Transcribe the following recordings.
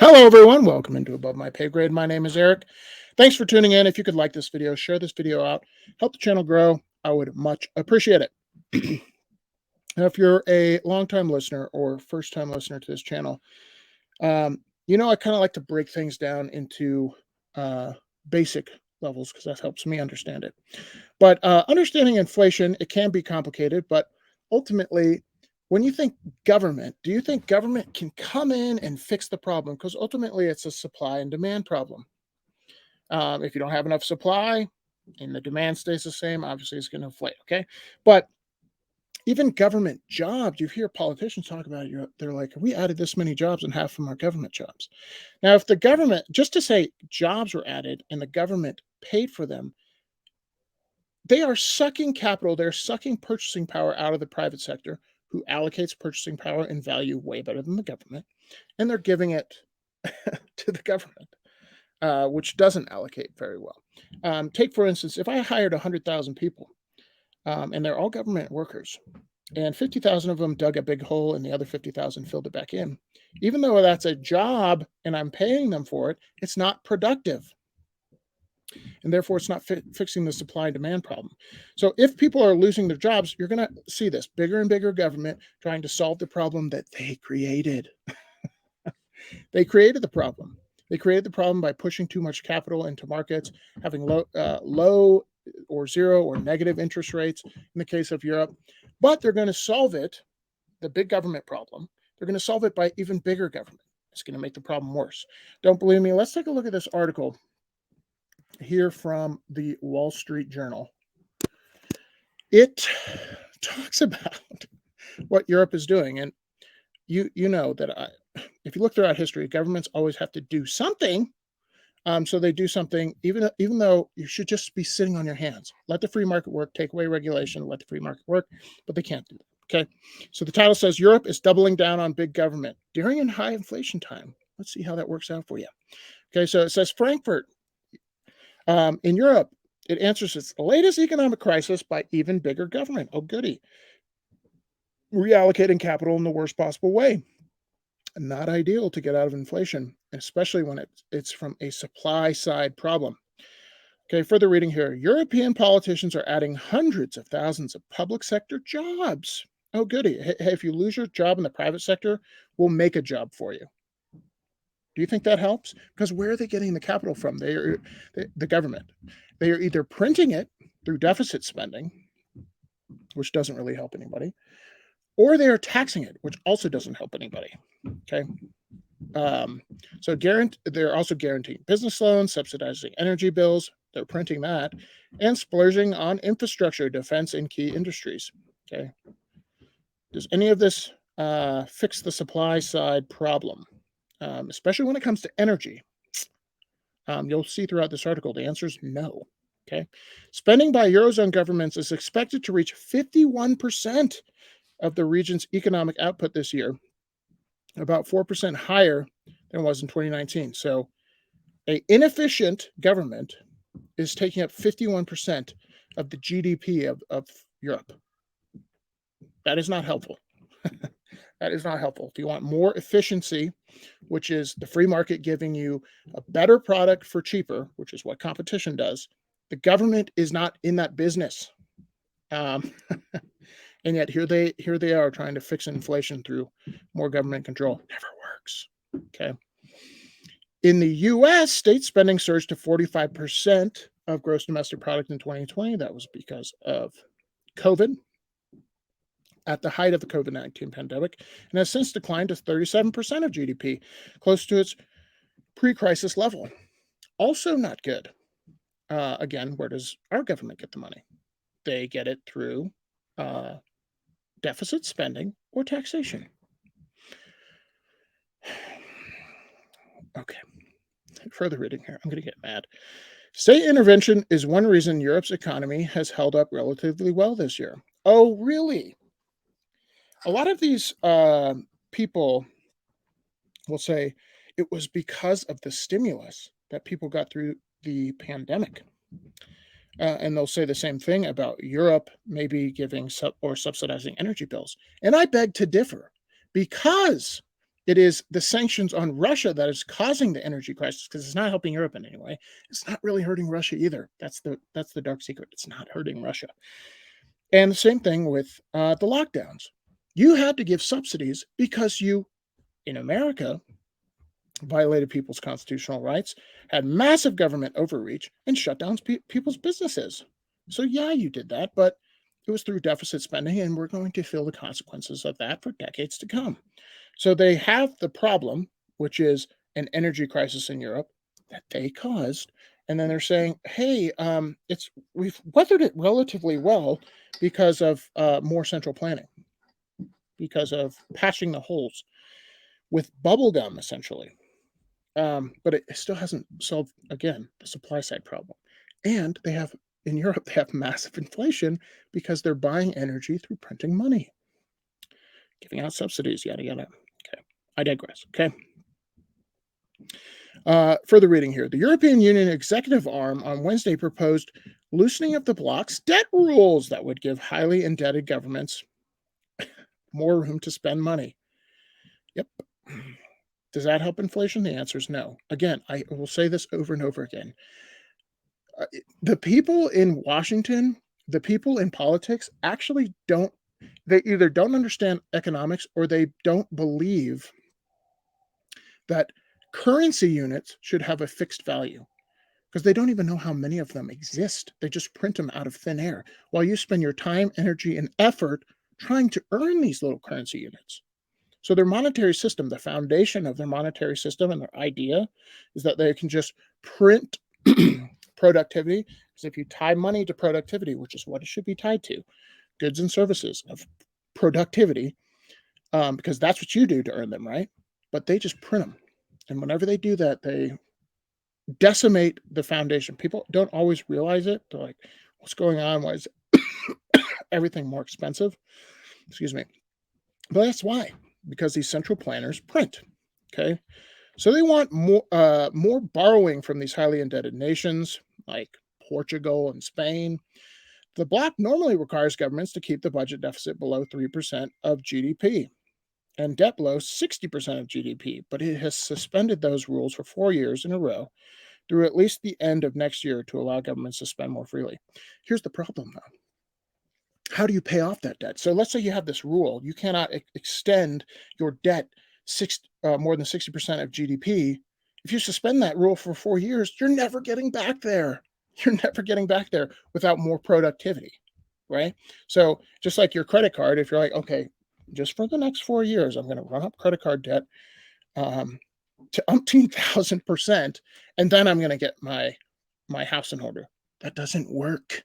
Hello, everyone. Welcome into Above My Pay Grade. My name is Eric. Thanks for tuning in. If you could like this video, share this video out, help the channel grow, I would much appreciate it. Now, if you're a longtime listener or first time listener to this channel, I kind of like to break things down into uh, basic levels because that helps me understand it. But understanding inflation, it can be complicated, but ultimately, when you think government, do you think government can come in and fix the problem? Because ultimately, it's a supply and demand problem. If you don't have enough supply and the demand stays the same, obviously it's going to inflate. Okay, but even government jobs, you hear politicians talk about it. They're like, we added this many jobs, and half of them are government jobs. Now, if the government, just to say jobs were added and the government paid for them, they are sucking capital, they're sucking purchasing power out of the private sector, who allocates purchasing power and value way better than the government, and they're giving it to the government, which doesn't allocate very well. Take, for instance, if I hired 100,000 people, and they're all government workers, and 50,000 of them dug a big hole and the other 50,000 filled it back in. Even though that's a job and I'm paying them for it, it's not productive. And therefore, it's not fixing the supply and demand problem. So, if people are losing their jobs, you're going to see this bigger and bigger government trying to solve the problem that they created. They created the problem. They created the problem by pushing too much capital into markets, having low or zero or negative interest rates in the case of Europe. But they're going to solve it, the big government problem. They're going to solve it by even bigger government. It's going to make the problem worse. Don't believe me? Let's take a look at this article here from the Wall Street Journal. It talks about what Europe is doing, and you know that if you look throughout history, governments always have to do something. So they do something, even though you should just be sitting on your hands. Let the free market work. Take away regulation. Let the free market work, but they can't do that. Okay. So the title says Europe is doubling down on big government during a high inflation time. Let's see how that works out for you. Okay. So it says Frankfurt in Europe. It answers its latest economic crisis by even bigger government. Oh, goody. Reallocating capital in the worst possible way. Not ideal to get out of inflation, especially when it's from a supply side problem. Okay, further reading here. European politicians are adding hundreds of thousands of public sector jobs. Oh, goody. Hey, if you lose your job in the private sector, we'll make a job for you. Do you think that helps? Because where are they getting the capital from? The government. They are either printing it through deficit spending, which doesn't really help anybody, or they are taxing it, which also doesn't help anybody. Okay. So they're also guaranteeing business loans, subsidizing energy bills. They're printing that and splurging on infrastructure, defense, and key industries. Okay. Does any of this fix the supply side problem, especially when it comes to energy? You'll see throughout this article the answer is no. Okay. Spending by Eurozone governments is expected to reach 51% of the region's economic output this year, about 4% higher than it was in 2019. So, an inefficient government is taking up 51% of the GDP of Europe. That is not helpful. That is not helpful. If you want more efficiency, which is the free market giving you a better product for cheaper, which is what competition does, the government is not in that business. Um, and yet here they are trying to fix inflation through more government control. Never works. Okay. In the US, state spending surged to 45% of gross domestic product in 2020. That was because of COVID, at the height of the COVID-19 pandemic, and has since declined to 37% of GDP, close to its pre-crisis level. Also not good. Again, where does our government get the money? They get it through deficit spending or taxation. Okay. Further reading here. I'm going to get mad. State intervention is one reason Europe's economy has held up relatively well this year. Oh, really? A lot of these people will say it was because of the stimulus that people got through the pandemic. And they'll say the same thing about Europe maybe giving or subsidizing energy bills. And I beg to differ because It is the sanctions on Russia that is causing the energy crisis because it's not helping Europe in any way. It's not really hurting Russia either. That's the dark secret. It's not hurting Russia. And the same thing with the lockdowns. You had to give subsidies because you, in America, violated people's constitutional rights, had massive government overreach, and shut down people's businesses. So, yeah, you did that, but it was through deficit spending, and we're going to feel the consequences of that for decades to come. So, they have the problem, which is an energy crisis in Europe that they caused. And then they're saying, "Hey, we've weathered it relatively well because of more central planning, because of patching the holes with bubble gum, essentially." But it still hasn't solved, again, the supply side problem. And they have in Europe, they have massive inflation because they're buying energy through printing money, giving out subsidies, yada yada. Okay, I digress. Okay. Further reading here. The European Union executive arm on Wednesday proposed loosening of the bloc's debt rules that would give highly indebted governments more room to spend money. Yep. Does that help inflation? The answer is no. Again, I will say this over and over again. The people in Washington, the people in politics actually don't, they either don't understand economics or they don't believe that currency units should have a fixed value because they don't even know how many of them exist. They just print them out of thin air while you spend your time, energy, and effort trying to earn these little currency units. So their monetary system, the foundation of their monetary system and their idea is that they can just print productivity. Because if you tie money to productivity, which is what it should be tied to, goods and services of productivity, because that's what you do to earn them, right? But they just print them. And whenever they do that, they decimate the foundation. People don't always realize it. They're like, what's going on? Why is everything more expensive? Excuse me. But that's why, because these central planners print. Okay. So they want more borrowing from these highly indebted nations like Portugal and Spain. The bloc normally requires governments to keep the budget deficit below 3% of GDP and debt below 60% of GDP, but it has suspended those rules for 4 years in a row through at least the end of next year to allow governments to spend more freely. Here's the problem, though. How do you pay off that debt? So let's say you have this rule: you cannot extend your debt more than 60% of GDP. If you suspend that rule for 4 years, you're never getting back there. You're never getting back there without more productivity, right? So just like your credit card, if you're like, okay, just for the next 4 years, I'm going to run up credit card debt um, to umpteen thousand%, and then I'm going to get my house in order. That doesn't work.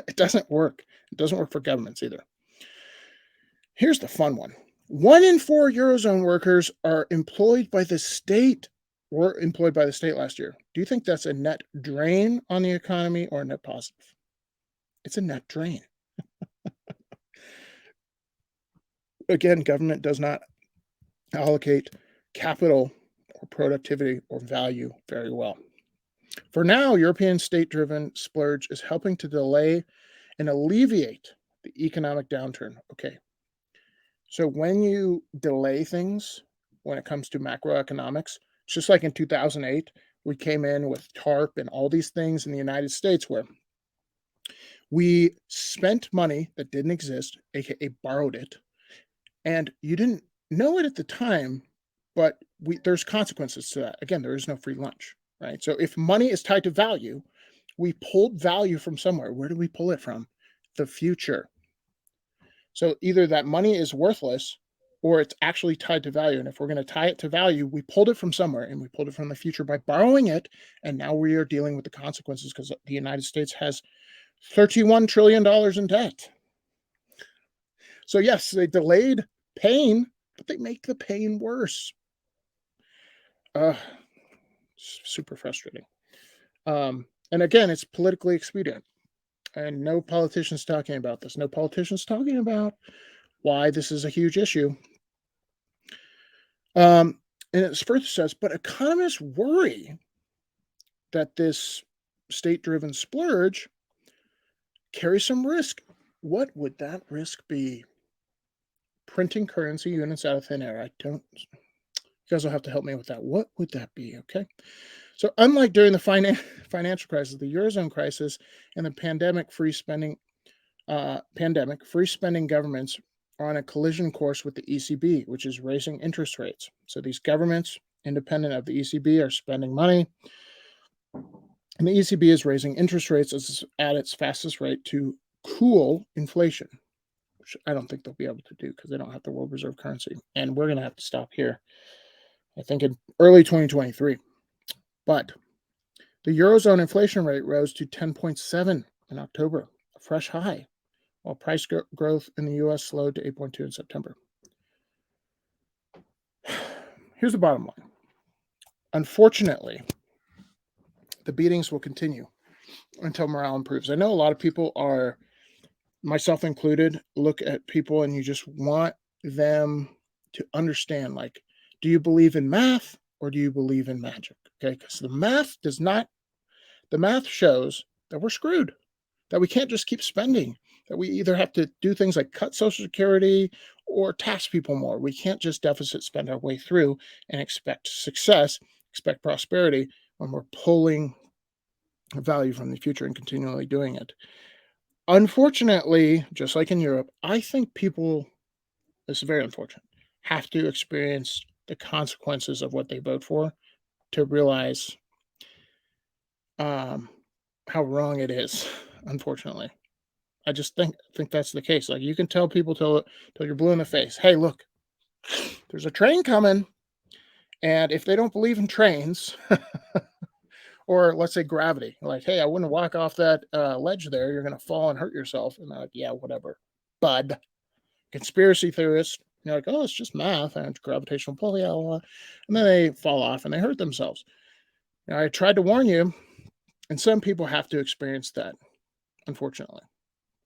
It doesn't work. It doesn't work for governments either. Here's the fun one. 1 in 4 Eurozone workers are employed by the state, were employed by the state last year. Do you think that's a net drain on the economy or a net positive? It's a net drain. Again, government does not allocate capital or productivity or value very well. For now, European state-driven splurge is helping to delay and alleviate the economic downturn. Okay. So when you delay things, when it comes to macroeconomics, it's just like in 2008, we came in with TARP and all these things in the United States where we spent money that didn't exist, aka borrowed it, and you didn't know it at the time, but there's consequences to that. Again, there is no free lunch, right? So if money is tied to value, we pulled value from somewhere. Where do we pull it from? The future. So either that money is worthless or it's actually tied to value. And if we're going to tie it to value, we pulled it from somewhere and we pulled it from the future by borrowing it. And now we are dealing with the consequences because the United States has $31 trillion in debt. So, yes, they delayed pain, but they make the pain worse. Super frustrating. And again, it's politically expedient. And no politicians talking about this. No politicians talking about why this is a huge issue. And it further says, but economists worry that this state-driven splurge carries some risk. What would that risk be? printing currency units out of thin air. You guys will have to help me with that. What would that be? Okay. So, unlike during the financial crisis, the Eurozone crisis, and the pandemic, free spending governments are on a collision course with the ECB, which is raising interest rates. So, these governments, independent of the ECB, are spending money, and the ECB is raising interest rates at its fastest rate to cool inflation, which I don't think they'll be able to do because they don't have the world reserve currency. And we're going to have to stop here, I think, in early 2023. But the Eurozone inflation rate rose to 10.7 in October, a fresh high, while price growth in the US slowed to 8.2 in September. Here's the bottom line. Unfortunately, the beatings will continue until morale improves. I know a lot of people are, myself included, look at people and you just want them to understand, like, do you believe in math or do you believe in magic? Okay, because the math shows that we're screwed, that we can't just keep spending, that we either have to do things like cut Social Security or tax people more. We can't just deficit spend our way through and expect success, expect prosperity when we're pulling value from the future and continually doing it. Unfortunately, just like in Europe, I think people, this is very unfortunate, have to experience the consequences of what they vote for to realize how wrong it is, unfortunately. I just think that's the case. Like, you can tell people till you're blue in the face, hey, look, there's a train coming, and if they don't believe in trains, or let's say gravity, like, hey, I wouldn't walk off that ledge there. You're going to fall and hurt yourself. And they're like, yeah, whatever. Bud. Conspiracy theorists, you're like, oh, it's just math and gravitational pull, yeah, and then they fall off and they hurt themselves. I tried to warn you, and some people have to experience that, unfortunately.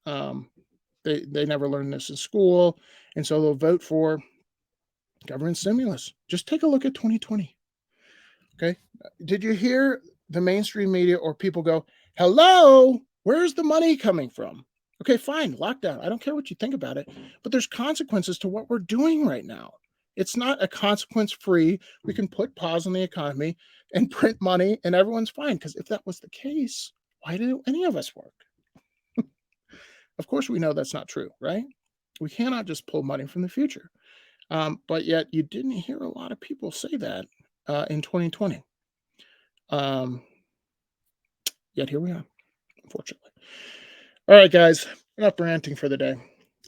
They never learned this in school, and so they'll vote for government stimulus. Just take a look at 2020. Okay, did you hear the mainstream media or people go, hello, where's the money coming from? Okay, fine, lockdown. I don't care what you think about it, but there's consequences to what we're doing right now. It's not a consequence free. We can put pause on the economy and print money and everyone's fine. Because if that was the case, why do any of us work? Of course, we know that's not true, right? We cannot just pull money from the future. But yet you didn't hear a lot of people say that in 2020. Yet here we are, unfortunately. All right, guys, enough ranting for the day.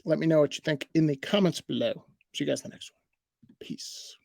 Let me know what you think in the comments below. See you guys in the next one. Peace.